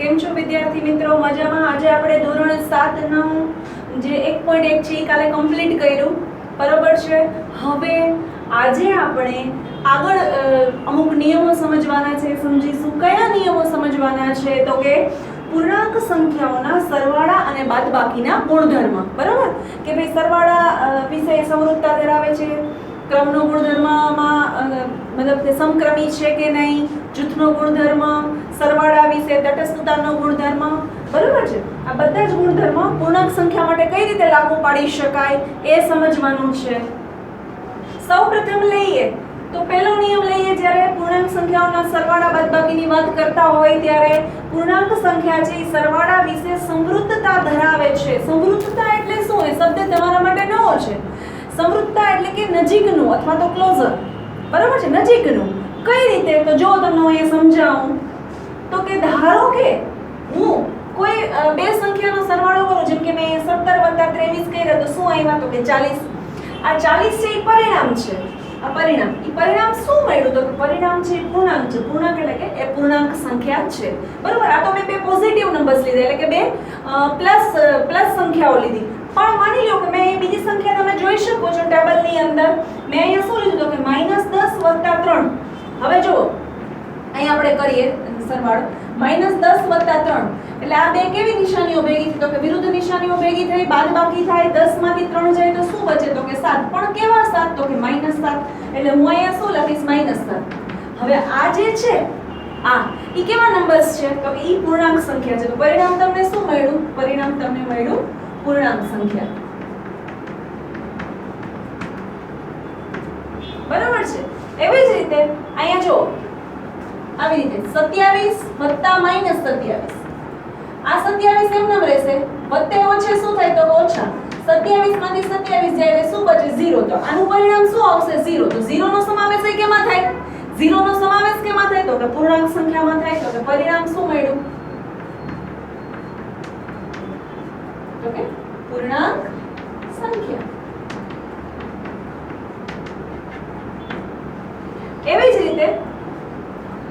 કેમ છો વિદ્યાર્થી મિત્રો? મજામાં? આજે આપણે ધોરણ 7 નું જે 1.1 છે એ કાલે કમ્પ્લીટ કર્યું, બરોબર છે. હવે આજે આપણે આગળ અમુક નિયમો સમજવાના છે, સમજીશું. કયા નિયમો સમજવાના છે? તો કે પૂર્ણાંક સંખ્યાઓના સરવાળા અને બાદબાકીના ગુણધર્મ, બરાબર? કે ભાઈ સરવાળા વિશે સમરૂપતા ધરાવે છે, ક્રમનો ગુણધર્મમાં મતલબ કે સમક્રમી છે કે નહીં, જૂથનો ગુણધર્મ, સરવાળા વિશે તટસ્થતાનો ગુણધર્મ, બરાબર છે. આ બધા જ ગુણધર્મ પૂર્ણાંક સંખ્યા માટે કઈ રીતે લાગુ પાડી શકાય એ સમજવાનું છે. સૌપ્રથમ લઈએ તો પહેલો નિયમ લઈએ. જ્યારે પૂર્ણાંક સંખ્યાઓના સરવાળા બાદબાકીની વાત કરતા હોય ત્યારે પૂર્ણાંક સંખ્યા છે એ સરવાળા વિશે સમૃદ્ધતા ધરાવે છે. સમૃદ્ધતા એટલે શું? એ શબ્દ તમારા માટે નવો છે. સમૃદ્ધતા એટલે કે નજીકનું અથવા તો ક્લોઝર, બરાબર છે, નજીકનું. કઈ રીતે? તો જો તમને હું અહીંયા સમજાવું તો કે ધારો કે હું કોઈ બે સંખ્યાનો સરવાળો કરું, જેમ કે મેં 17 + 23 કર્યા તો શું આવ્યા? તો કે 40. આ 40 છે એ પરિણામ છે. આ પરિણામ, એ પરિણામ શું મળ્યું? તો કે પરિણામ છે એ પૂર્ણાંક છે. પૂર્ણાંક એટલે કે એ પૂર્ણાંક સંખ્યા છે, બરાબર. આ તો મેં બે પોઝિટિવ નંબર્સ લીધા, એટલે કે બે પ્લસ સંખ્યાઓ લીધી. પણ માની લો કે મેં બીજી સંખ્યા તમે જોઈ શકો છો ટેબલની અંદર, મેં અહીંયા શું લીધું? તો કે -10 + 3. હવે જો અહીં આપણે કરીએ સરવાળો, -10 + 3 એટલે આ બે કેવી નિશાનીઓ ભેગી થઈ? તો કે વિરુદ્ધ નિશાનીઓ ભેગી થઈ, બાદબાકી થાય. 10 માંથી 3 જાય તો શું બચે? તો કે 7. પણ કેવા 7? તો કે -7. એટલે હું અહીંયા શું લખીશ? -7. હવે આ જે છે આ ઈ કેવા નંબર્સ છે? તો કે ઈ પૂર્ણાંક સંખ્યા છે. તો પરિણામ તમને શું મળ્યું? પરિણામ તમને મળ્યું પૂર્ણાંક સંખ્યા, બરાબર છે. એવી જ રીતે અહીંયા જો આવી રીતે 27 વત્તા -27. આ 27 એમ નમ રહેશે, વત્તે ઓછે શું થાય? તો ઓછા. 27 માંથી 27 જાય એટલે શું બચે? 0. તો આનું પરિણામ શું આવશે? 0. તો 0 નો સમાવેશ કેમાં થાય? 0 નો સમાવેશ કેમાં થાય? તો કે પૂર્ણાંક સંખ્યામાં થાય. તો કે પરિણામ શું મળ્યું? તો કે પૂર્ણાંક સંખ્યા. એવી જ રીતે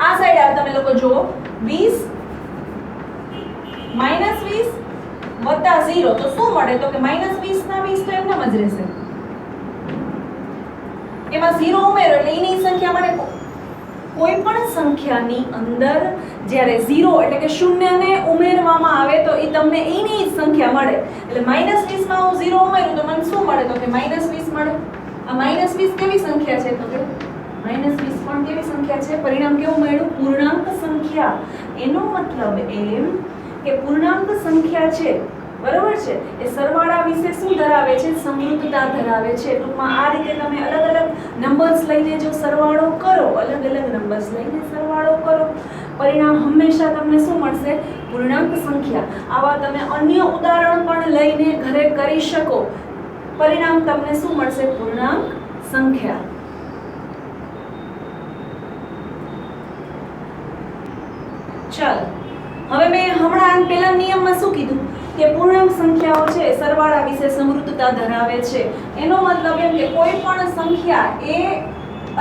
આ સાઈડ આ તમે લોકો જુઓ, 20 -20 વત્તા 0 તો શું મળે? તો કે -20 ના 20 તો એમનેમ જ રહેશે. એમાં 0 ઉમેરો એટલે એની સંખ્યા મળે. કોઈ પણ સંખ્યાની અંદર જ્યારે 0 એટલે કે શૂન્યને ઉમેરવામાં આવે તો એ તમને એની જ સંખ્યા મળે. એટલે -20 માં હું 0 ઉમેરું તો મને શું મળે? તો કે -20 મળે. આ -20 કેવી સંખ્યા છે? તો કે -20 પણ કેવી સંખ્યા છે? પરિણામ કેવું મળ્યું? પૂર્ણાંક સંખ્યા. એનો મતલબ એમ કે પૂર્ણાંક સંખ્યા છે, બરાબર છે, એ સરવાળા વિશે શું ધરાવે છે? સમૃદ્ધતા ધરાવે છે. ટૂંકમાં આ રીતે તમે અલગ અલગ નંબર્સ લઈને જો સરવાળો કરો, અલગ અલગ નંબર્સ લઈને સરવાળો કરો, પરિણામ હંમેશા તમને શું મળશે? પૂર્ણાંક સંખ્યા. આવા તમે અન્ય ઉદાહરણ પણ લઈને ઘરે કરી શકો. પરિણામ તમને શું મળશે? પૂર્ણાંક સંખ્યા. ચાલો, હવે મેં હમણાં પહેલા નિયમમાં શું કીધું? કે પૂર્ણાંક સંખ્યાઓ છે સરવાળા વિશે સમૃદ્ધતા ધરાવે છે. એનો મતલબ એમ કે કોઈ પણ સંખ્યા a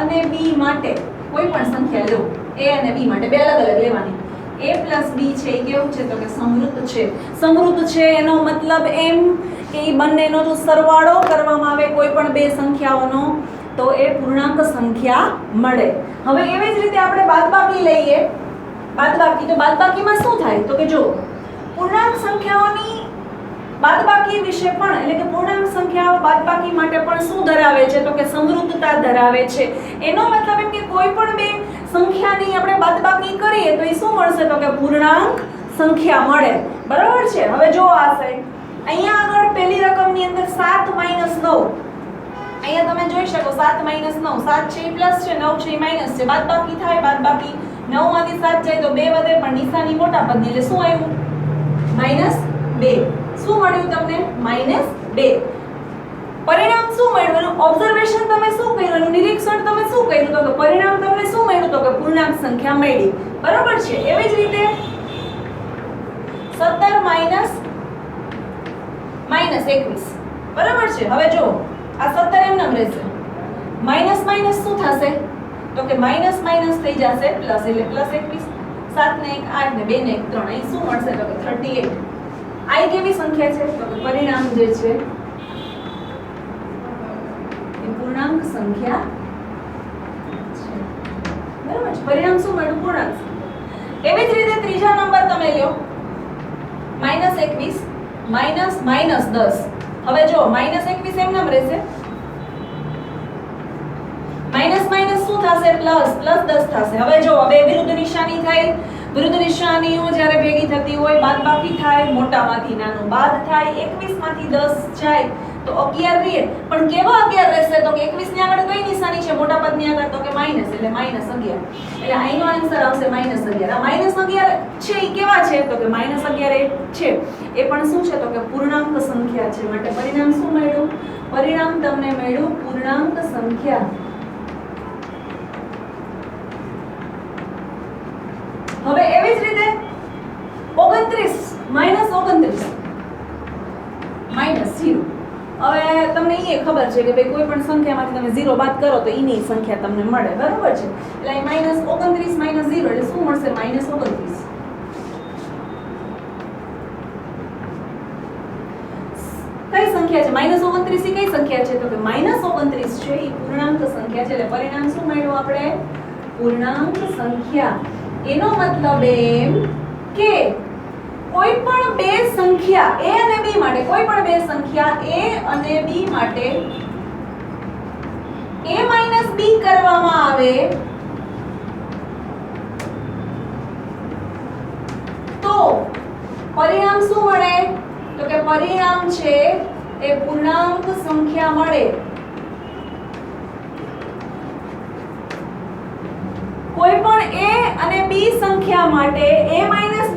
અને b માટે, કોઈ પણ સંખ્યા લો a અને b માટે, બે અલગ અલગ લેવાની. a + b છે એ કેવું છે? તો કે સમૃદ્ધ છે. સમૃદ્ધ છે એનો મતલબ એમ કે એ બંનેનો જો સરવાળો કરવામાં આવે કોઈ પણ બે સંખ્યાઓનો તો એ પૂર્ણાંક સંખ્યા મળે. હવે એવી જ રીતે આપણે બાદબાકી લઈએ. બાદબાકી, તો બાદબાકીમાં શું થાય? તો કે જો પૂર્ણાંક સંખ્યાઓની બાદબાકી વિશે પણ, એટલે કે પૂર્ણાંક સંખ્યાઓ બાદબાકી માટે પણ શું ધરાવે છે? તો કે સમૃદ્ધતા ધરાવે છે. એનો મતલબ એમ કે કોઈ પણ બે સંખ્યાની આપણે બાદબાકી કરીએ તો એ શું મળશે? તો કે પૂર્ણાંક સંખ્યા મળે, બરાબર છે. હવે જો આ સાઈડ અહીંયા આગળ પહેલી રકમની અંદર 7 - 9, અહીંયા તમે જોઈ શકો 7 - 9, 7 છે એ પ્લસ છે, 9 છે એ માઈનસ છે. બાદબાકી થાય, બાદબાકી 9 માંથી 7 જાય તો 2 વધે, પણ નિશાની મોટા પદની એટલે શું આવ્યું? -2. શું મળ્યું તમને? -2. પરિણામ શું મળ્યું? એનું ઓબ્ઝર્વેશન તમે શું કર્યું? એનું નિરીક્ષણ તમે શું કર્યું? તો કે પરિણામ તમને શું મળ્યું? તો કે પૂર્ણાંક સંખ્યા મળી, બરાબર છે. એવી જ રીતે 17 - -21, બરાબર છે. હવે જો આ 17 એમ નામ રહેશે, માઈનસ માઈનસ શું થશે? તો કે માઈનસ માઈનસ થઈ જશે પ્લસ, એટલે +21. 7 ને 1 8 ને 2 ને 1 3 અહીં શું મળશે તો કે 38 આ કેવી સંખ્યા છે તો કે પરિણામ જે છે એ પૂર્ણાંક સંખ્યા છે બરાબર છે પરિણામ શું મળ્યું પૂર્ણાંક એવી જ રીતે ત્રીજા નંબર તમે લ્યો -21 -10 હવે જો -21 એમ નામ રહેશે માઈનસ માઈનસ શું થશે પ્લસ પ્લસ 10 થશે હવે જો બે વિરુદ્ધ નિશાની થાય વિરુદ્ધ નિશાનીઓ જ્યારે ભેગી થતી હોય બાદબાકી થાય મોટામાંથી નાનું બાદ થાય 21 માંથી 10 જાય તો 11 રહે પણ કેવા 11 રહેશે તો કે 21 ની આગળ કઈ નિશાની છે મોટા પદની આગળ તો કે માઈનસ એટલે -11 એટલે અહીંનો આન્સર આવશે -11 આ -11 છે એ કેવા છે તો કે -11 છે એ પણ શું છે તો કે પૂર્ણાંક સંખ્યા છે માટે પરિણામ શું મળ્યું પરિણામ તમને મળ્યું પૂર્ણાંક સંખ્યા હવે એવી જ રીતે 29 -0 હવે તમને એ ખબર છે કે ભાઈ કોઈ પણ સંખ્યામાંથી તમે 0 બાદ કરો તો એની સંખ્યા તમને મળે બરાબર છે એટલે અહીં -29 -0 એટલે શું મળશે -29 કઈ સંખ્યા છે -29 કઈ સંખ્યા છે તો કે -29 છે એ પૂર્ણાંક સંખ્યા છે એટલે પરિણામ શું મળ્યું આપણે પૂર્ણાંક સંખ્યા એનો મતલબ એમ કે કોઈ પણ બે સંખ્યા a અને b માટે કોઈ પણ બે સંખ્યા a અને b માટે a b કરવામાં આવે તો પરિણામ શું મળે તો કે પરિણામ છે એ પૂર્ણાંક સંખ્યા મળે કોઈ પણ a અને b સંખ્યા માટે a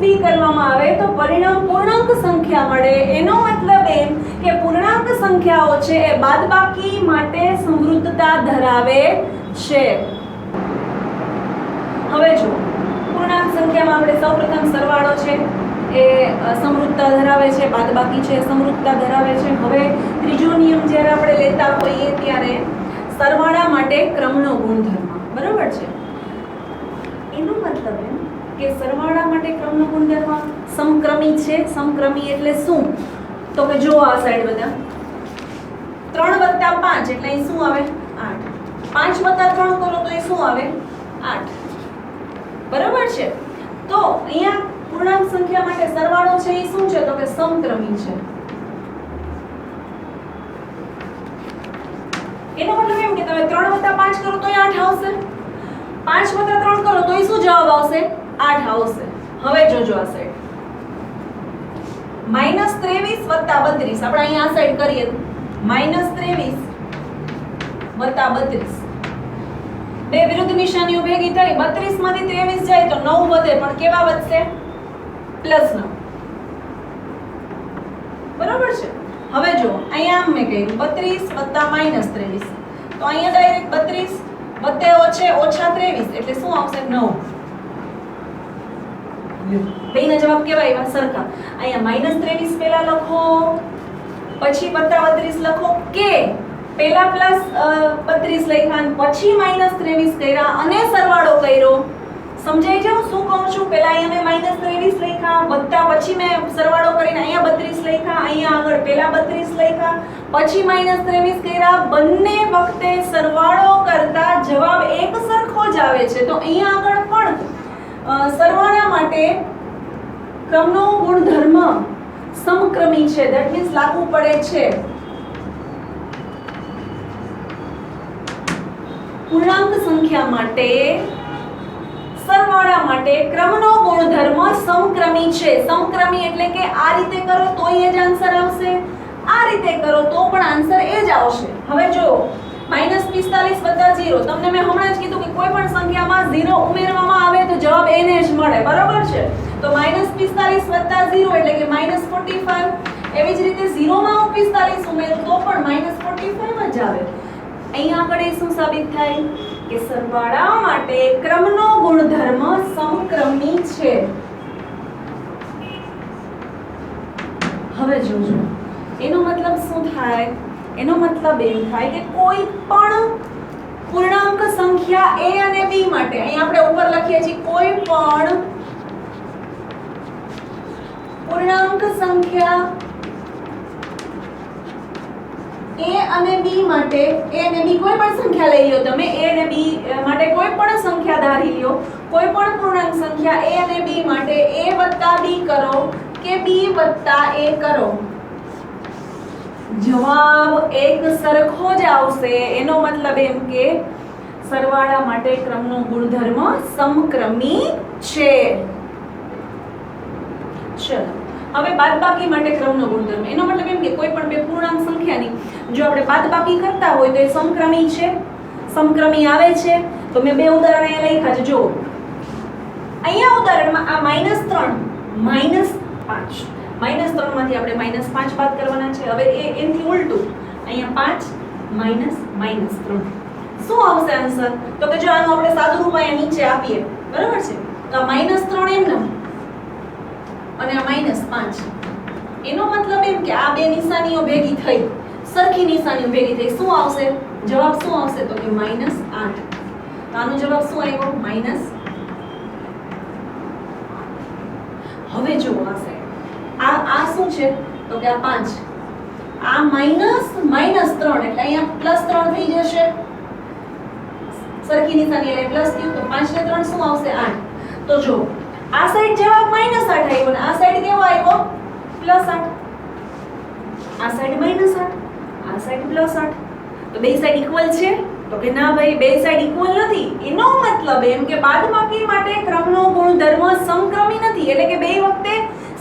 b કરવામાં આવે તો પરિણામ પૂર્ણાંક સંખ્યા મળે એનો મતલબ એમ કે પૂર્ણાંક સંખ્યાઓ છે એ બાદબાકી માટે સમૃદ્ધતા ધરાવે છે હવે જો પૂર્ણાંક સંખ્યામાં આપણે સૌપ્રથમ સરવાળો છે એ સમૃદ્ધતા ધરાવે છે બાદબાકી છે સમૃદ્ધતા ધરાવે છે હવે ત્રીજો નિયમ જ્યારે આપણે લેતા હોઈએ ત્યારે સરવાળા માટે ક્રમનો ગુણધર્મ બરાબર છે એનો મતલબ એમ કે સરવાળા માટે ક્રમનો ગુણધર્મ સમક્રમી છે સમક્રમી એટલે શું તો કે જો આ સાઈડ બધા 3 + 5 એટલે અહીં શું આવે 8 5 + 3 કરો તો એ શું આવે 8 બરાબર છે તો અહીંયા પૂર્ણાંક સંખ્યા માટે સરવાળો છે એ શું છે તો કે સમક્રમી છે એનો મતલબ એમ કે તમે 3 + 5 કરો તો એ 8 આવશે 5 + 3 કરો તો એ શું જવાબ આવશે 8 આવશે હવે જોજો આ સાઈડ -23 + 32 આપણે અહીં આ સાઈડ કરીએ -23 + 32 બે વિરુદ્ધ નિશાનીઓ ભેગી થઈ 32 માંથી 23 જાય તો 9 વધે પણ કેવા વધશે +9 બરાબર છે હવે જો અહીંયા આમ મેં કહ્યું 32 + -23 તો અહીંયા ડાયરેક્ટ 32 વત્તે -23 એટલે શું આવશે 9 બેયના જવાબ કેવા આવ્યા સરખા અહીંયા -23 પહેલા લખો પછી +32 લખો કે પહેલા +32 લખ્યા પછી -23 કર્યા અને સરવાળો કર્યો સમજાઈ જાવ શું કહું છું પહેલા અહીંયા મેં -23 લખ્યા વત્તા પછી મેં સરવાળો કરીને અહીંયા 32 લખ્યા અહીંયા આગળ પહેલા 32 લખ્યા પછી -23 કર્યા બંને વખતે સરવાળો કરતા જવાબ એક સરખો જ આવે છે તો અહીંયા આગળ પણ સરવાળા માટે ક્રમનો ગુણધર્મ સમક્રમી છે ધેટ મીન્સ લાગુ પડે છે પૂર્ણાંક સંખ્યા માટે સરવાળા માટે ક્રમનો ગુણધર્મ સમક્રમી છે સમક્રમી એટલે કે આ રીતે કરો તોય એ જ આન્સર આવશે આ રીતે કરો તો પણ આન્સર એ જ આવશે હવે જો -45 + 0 તમને મેં હમણાં જ કીધું કે કોઈ પણ સંખ્યામાં 0 ઉમેરવામાં આવે તો જવાબ એને જ મળે બરાબર છે તો -45 + 0 એટલે કે -45 એવી જ રીતે 0 માં 45 ઉમેરું તો પણ -45 જ આવે અહીંયા આગળ એ શું સાબિત થાય કે સરવાળા માટે ક્રમનો ગુણધર્મ સમક્રમી છે હવે જોજો એનો મતલબ શું થાય એનો મતલબ એમ થાય કે કોઈ પણ પૂર્ણાંક સંખ્યા a અને b માટે અહીં આપણે ઉપર લખીએ છીએ કોઈ પણ સંખ્યા a અને b માટે, a અને b કોઈ પણ સંખ્યા લઈ લો તમે, a અને b માટે કોઈ પણ સંખ્યા ધારી લ્યો, કોઈ પણ પૂર્ણાંક સંખ્યા a અને b માટે a + b કરો કે b + a કરો, જવાબ એક સરખો જ આવશે. એનો મતલબ એમ કે સરવાળા માટે ક્રમનો ગુણધર્મ સમક્રમી છે. ચલો હવે બાદબાકી માટે ક્રમનો ગુણધર્મ, એનો મતલબ એમ કે કોઈ પણ બે પૂર્ણાંક સંખ્યાની જો આપણે બાદબાકી કરતા હોય તો એ સમક્રમી છે, સમક્રમી આવે છે. તો મેં બે ઉદાહરણ અહીંયા લખ્યા છે. જો અહીંયા ઉદાહરણમાં આ -3 -5, -3 માંથી આપણે -5 બાદ કરવાના છે. હવે એનથી ઉલટું અહીંયા 5 -3 શું આવશે આન્સર? તો કે જો આનું આપણે સાદું રૂપ અહીંયા નીચે આપીએ, બરાબર છે, તો આ -3 એમ ન અને આ -5, એનો મતલબ એમ કે આ બે નિશાનીઓ ભેગી થઈ, સરખી નિશાનીઓ ભેગી થઈ શું આવશે? જવાબ શું આવશે? તો કે -8. તો આનો જવાબ શું આવ્યો? માઈનસ. હવે જો આ સાઈડ આ શું છે? તો કે આ 5, આ -3 એટલે અહીંયા +3 થઈ જશે, સરખી નિશાની એટલે પ્લસ થયું, તો 5 ને 3 શું આવશે? 8. તો જો આ સાઈડ જવાબ -8 આવ્યો અને આ સાઈડ કેવો આવ્યો? +8. આ સાઈડ -8, આ સાઈડ +8. તો બે સાઈડ ઇક્વલ છે? તો કે ના ભાઈ, બે સાઈડ ઇક્વલ નથી. એનો મતલબ એમ કે બાદબાકી માટે ક્રમનો ગુણધર્મ સમક્રમી નથી, એટલે કે બે વખતે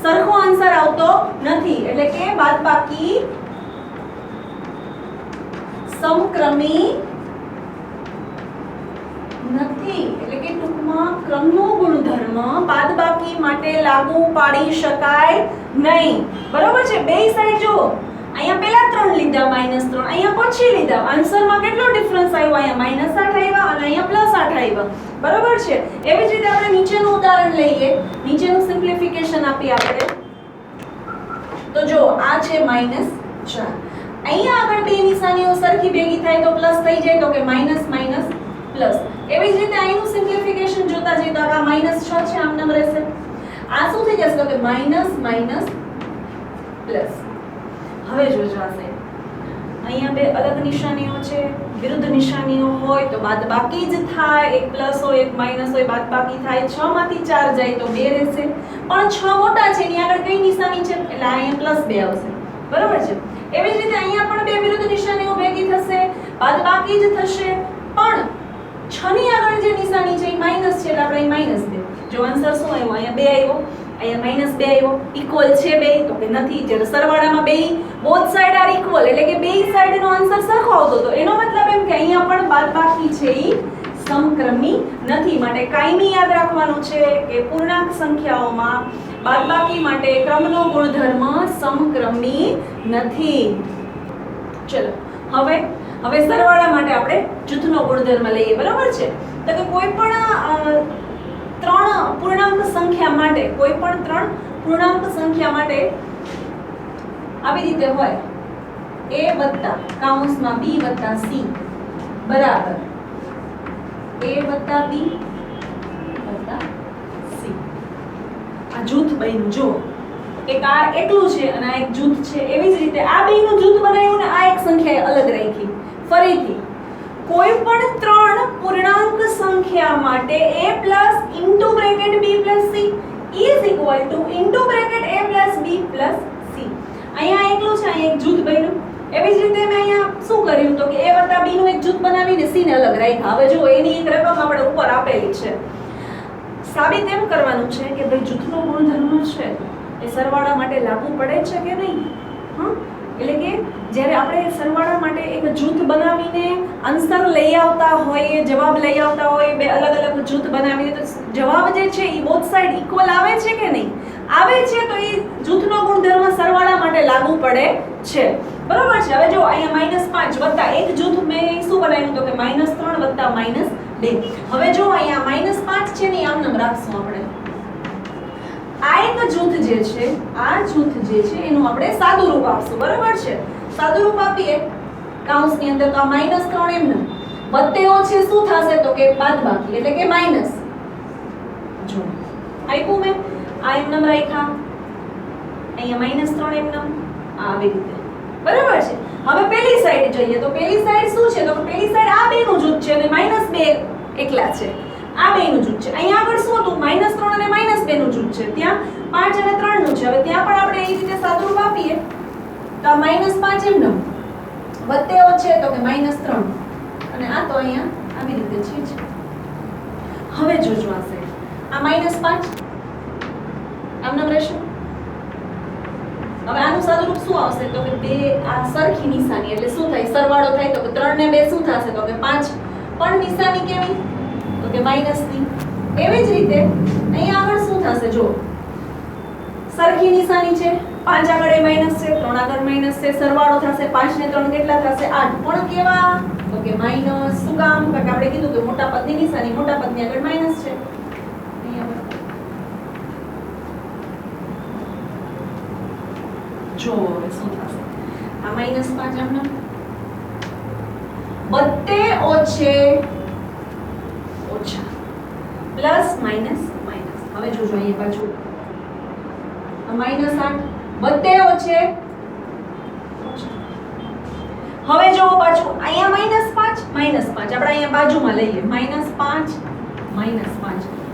સરખો આન્સર આવતો નથી, એટલે કે બાદબાકી સમક્રમી નથી, એટલે કે ટૂંકમાં ક્રમનો ગુણધર્મ બાદબાકી માટે લાગુ પાડી શકાય નહીં. બરોબર છે? બે સાઈડ જો અહીંયા પહેલા 3 લીધા -3, અહીંયા પછી લીધા, આન્સરમાં કેટલો ડિફરન્સ આવ્યો? અહીંયા -8 આવ્યા અને અહીંયા +8 આવ્યા. બરોબર છે? એવી જ રીતે આપણે નીચેનું ઉદાહરણ લઈએ, નીચેનું સિમ્પ્લિફિકેશન આપીએ આપણે. તો જો આ છે -4, અહીંયા આગળ બે નિશાનીઓ સરખી ભેગી થાય તો પ્લસ થઈ જાય, તો કે માઈનસ પ્લસ. એવી જ રીતે અહીંનું સિમ્પ્લિફિકેશન જોતા જઈએ તો આ -6 છે, આમ નામ રહેશે. આ શું થઈ જશે? તો કે માઈનસ પ્લસ. હવે જોજો આ સાઈડ અહીંયા બે અલગ નિશાનીઓ છે, વિરુદ્ધ નિશાનીઓ હોય તો બાદબાકી જ થાય, એક પ્લસ હોય એક માઈનસ હોય, બાદબાકી થાય. 6 માંથી 4 જાય તો 2 રહેશે, પણ 6 મોટા છે એની આગળ કઈ નિશાની છે એટલે અહીંયા +2 આવશે. બરોબર છે? એવી જ રીતે અહીંયા પણ બે વિરુદ્ધ નિશાનીઓ ભેગી થશે, બાદબાકી જ થશે, પણ 6 ની આગળ જે નિશાની છે એ માઈનસ છે એટલે આપણે અહીં -2. જો આન્સર શું આવ્યો? અહીંયા 2 આવ્યો, અહીંયા -2 આવ્યો. ઇક્વલ છે બે? તો કે નથી. જ્યારે સરવાળામાં બે બોથ સાઈડ આર ઇક્વલ એટલે કે બે સાઈડનો આન્સર સરખો આવતો હતો, એનો મતલબ એમ કે અહીંયા પણ બાદબાકી છે એ સમક્રમી નથી. માટે કાયમી યાદ રાખવાનું છે કે પૂર્ણાંક સંખ્યાઓમાં બાદબાકી માટે ક્રમનો ગુણધર્મ સમક્રમી નથી. ચલો હવે સરવાળા માટે આપણે જૂથનો ગુણધર્મ લઈએ. બરોબર છે? તો કે કોઈ પણ 3 પૂર્ણાંક સંખ્યા માટે, કોઈ પણ 3 પૂર્ણાંક સંખ્યા માટે આવી રીતે હોય: a વત્તા કૌંસમાં b વત્તા c બરાબર a વત્તા b વત્તા c. આ જૂથ બન્યું. જો એક આ એકલું છે અને આ એક જૂથ છે, એવી જ રીતે આ બેયનું જૂથ બનાવ્યું ને આ એક સંખ્યાએ અલગ રાખી. ફરીથી કોઈ પણ 3 પૂર્ણાંક સંખ્યા માટે a + (b + c) is equal to (a + b + c. અહીંયા એકલું છે, અહીંયા એક જૂથ બન્યું. એવી જ રીતે મેં અહીંયા શું કર્યું? તો કે a વત્તા b નું એક જૂથ બનાવીને c ને અલગ રાખ્યા. હવે જો એની એક રકમ આપણે ઉપર આપેલી છે, સાબિત એમ કરવાનું છે કે ભાઈ જૂથનો ગુણધર્મ છે એ સરવાળા માટે લાગુ પડે છે કે નહીં. એટલે કે જ્યારે આપણે સરવાળા માટે એક જૂથ બનાવીને આન્સર લઈ આવતા હોઈએ, જવાબ લઈ આવતા હોઈએ, બે અલગ અલગ જૂથ બનાવીને, તો જવાબ જે છે એ બોથ સાઈડ ઇક્વલ આવે છે કે નહીં? આવે છે, તો એ જૂથનો ગુણધર્મ સરવાળા માટે લાગુ પડે છે. બરોબર છે? હવે જો અહીંયા -5 વત્તા એક જૂથ મેં શું બનાવ્યું? તો કે -3 વત્તા -2. હવે જો અહીંયા -5 છે ને આમ નામ રાખશું આપણે. આ એક જૂથ જે છે, આ જૂથ જે છે એનું આપણે સાદું રૂપ આપશું. બરોબર છે? સાદું રૂપ આપીએ કૌંસની અંદર, તો આ -3 એમ ન વત્તેઓ છે શું થશે? તો કે બાદબાકી એટલે કે માઈનસ. જો આપ્યું મેં, આ એમ નામ રાખ્યા, અહીંયા -3 એમનેમ આવી રીતે, બરાબર છે. હવે પેલી સાઈડ જોઈએ તો પેલી સાઈડ શું છે? તો પેલી સાઈડ આ બેનું જૂથ છે અને -2 એકલા છે. આ બેનું જૂથ છે. અહીંયા આગળ શું હતું? -3 અને -2 નું જૂથ છે. ત્યાં 5 અને 3 નું છે. હવે ત્યાં પણ આપણે એ રીતે સાદુરૂપ આપીએ તો આ -5 એમનેમ વત્તે છે તો કે -3 અને આ તો અહીંયા આવી રીતે છે જ. હવે જોજો આ સાઈડ આ -5 આમનામ રહેશે. હવે આનું સાદુરૂપ શું આવશે? તો કે બે આ સરખી નિશાની એટલે શું થાય? સરવાળો થાય તો કે 3 ને 2 શું થશે? તો કે 5. પણ નિશાની કેવી? તો કે માઈનસની. એવી જ રીતે અહીંયા આગળ શું થશે? જો સરખી નિશાની છે, 5 આગળ એ માઈનસ છે, 3 આગળ માઈનસ છે, સરવાળો થશે 5 ને 3 કેટલા થશે? 8. પણ કેવા? તો કે માઈનસ. શું કામ? કારણ કે આપણે કીધું કે મોટા પદની નિશાની મોટા પદની આગળ માઈનસ છે. જો હવે શું થશે? આ -5 આમનો બધે ઓછે ઓછા પ્લસ માઈનસ માઈનસ. હવે જોજો અહીંયા પાછું -8 બધે ઓછે ઓછા. હવે જો પાછું અહીંયા -5 આપણે અહીંયા બાજુમાં લઈએ -5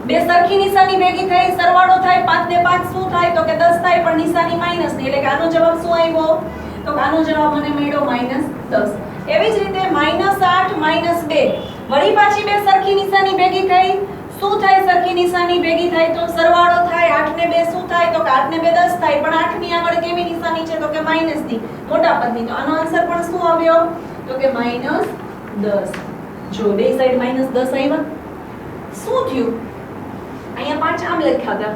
બે સરખી નિશાની ભેગી થઈ સરવાળો થાય 5 ને 5 શું થાય? તો કે 10 થાય. પણ નિશાની માઈનસ ની એટલે કે આનો જવાબ શું આવ્યો? તો કે આનો જવાબ મને મળ્યો -10. એવી જ રીતે -8 -2 વળી પાછી બે સરખી નિશાની ભેગી થઈ શું થાય? સરખી નિશાની ભેગી થાય તો સરવાળો થાય 8 ને 2 શું થાય? તો કે 8 ને 2 10 થાય. પણ 8 ની આગળ કેવી નિશાની છે? તો કે માઈનસ ની મોટા પદની. તો આનો આન્સર પણ શું આવ્યો? તો કે -10. જો બે સાઈડ -10 આવ્યા. શું થયું? અહીંયા 5 આમ લખ્યા હતા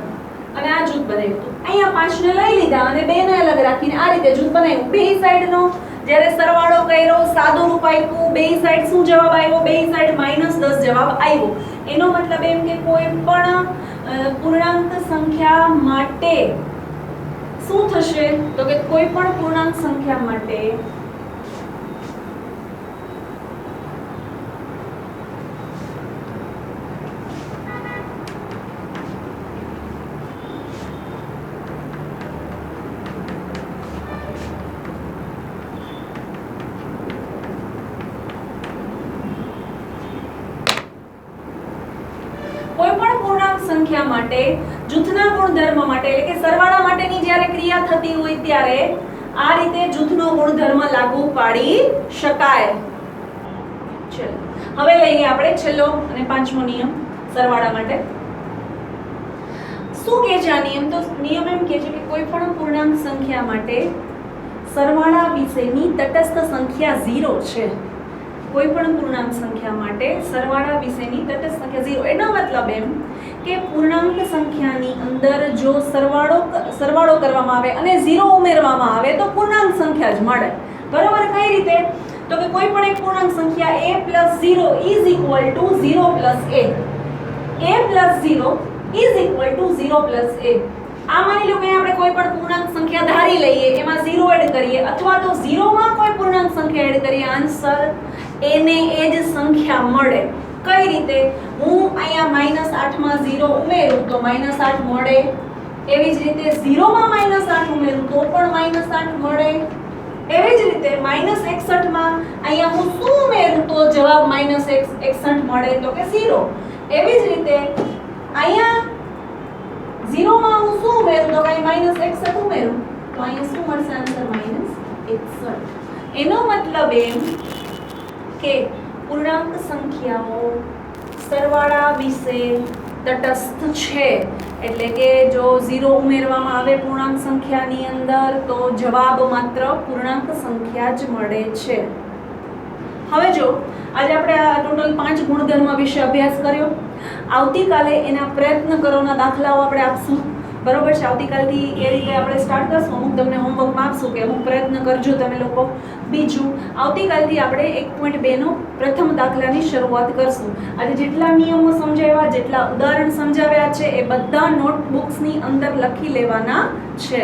અને આ જૂથ બનાવ્યું હતું. અહીંયા 5 ને લઈ લીધા અને 2 ને અલગ રાખીને આ રીતે જૂથ બનાવ્યું. બે સાઈડનો જ્યારે સરવાળો કર્યો સાદુરૂપ આપ્યું બે સાઈડ શું જવાબ આવ્યો? બે સાઈડ -10 જવાબ આવ્યો. એનો મતલબ એમ કે કોઈ પણ પૂર્ણાંક સંખ્યા માટે શું થશે? તો કે કોઈ પણ પૂર્ણાંક સંખ્યા માટે સંખ્યા માટે જૂથના ગુણધર્મ માટે એટલે કે સરવાળા માટેની જ્યારે ક્રિયા થતી હોય ત્યારે આ રીતે જૂથનો ગુણધર્મ લાગુ પાડી શકાય. ચલો હવે લઈએ આપણે છેલ્લો અને પાંચમો નિયમ સરવાળા માટે. શું કહે છે આ નિયમ? તો નિયમ એમ કહે છે કે કોઈ પણ પૂર્ણાંક સંખ્યા માટે સરવાળા વિશેની તટસ્થ સંખ્યા 0 છે. કોઈ પણ પૂર્ણાંક સંખ્યા માટે સરવાળા વિશેની તટસ્થ સંખ્યા 0. એનો મતલબ એમ કે પૂર્ણાંક સંખ્યાની અંદર જો સરવાળો કરવામાં આવે અને 0 ઉમેરવામાં આવે તો પૂર્ણાંક સંખ્યા જ મળે. બરાબર? કઈ રીતે? તો કે કોઈ પણ એક પૂર્ણાંક સંખ્યા a + 0 = 0 + a. a + 0 = 0 + a. આ માની લો કે આપણે કોઈ પણ પૂર્ણાંક સંખ્યા ધારી લઈએ એમાં 0 એડ કરીએ અથવા તો 0 માં કોઈ પૂર્ણાંક સંખ્યા એડ કરીએ આન્સર a ને એ જ સંખ્યા મળે. કઈ રીતે? હું અહીંયા -8 માં 0 ઉમેરું તો -8 મળે. એવી જ રીતે 0 માં -8 ઉમેરું તો પણ -8 મળે. એવી જ રીતે -61 માં અહીંયા હું શું ઉમેરું તો જવાબ -61 મળે તો કે 0. એવી જ રીતે અહીંયા 0 માં હું શું ઉમેરું તો કઈ -61 ઉમેરું તો અહીંયા શું મળશે આન્સર -61. એનો મતલબ એમ કે પૂર્ણાંક સંખ્યાઓ સરવાળા વિશે તટસ્થ છે. એટલે કે જો 0 ઉમેરવામાં આવે પૂર્ણાંક સંખ્યાની અંદર તો જવાબ માત્ર પૂર્ણાંક સંખ્યા જ મળે છે. હવે જો આજે આપણે આ ટોટલ 5 ગુણધર્મ વિશે અભ્યાસ કર્યો. આવતીકાલે એના પ્રયત્ન કરોના દાખલાઓ આપણે આપશું. બરોબર છે? આવતીકાલથી એ રીતે આપણે સ્ટાર્ટ કરશું. અમુક તમને હોમવર્કમાં આપશું કે અમુક પ્રયત્ન કરજો તમે લોકો. બીજું આવતીકાલથી આપણે 1.2 નો પ્રથમ દાખલાની શરૂઆત કરશું. આજે જેટલા નિયમો સમજાવ્યા જેટલા ઉદાહરણ સમજાવ્યા છે એ બધા નોટબુક્સની અંદર લખી લેવાના છે.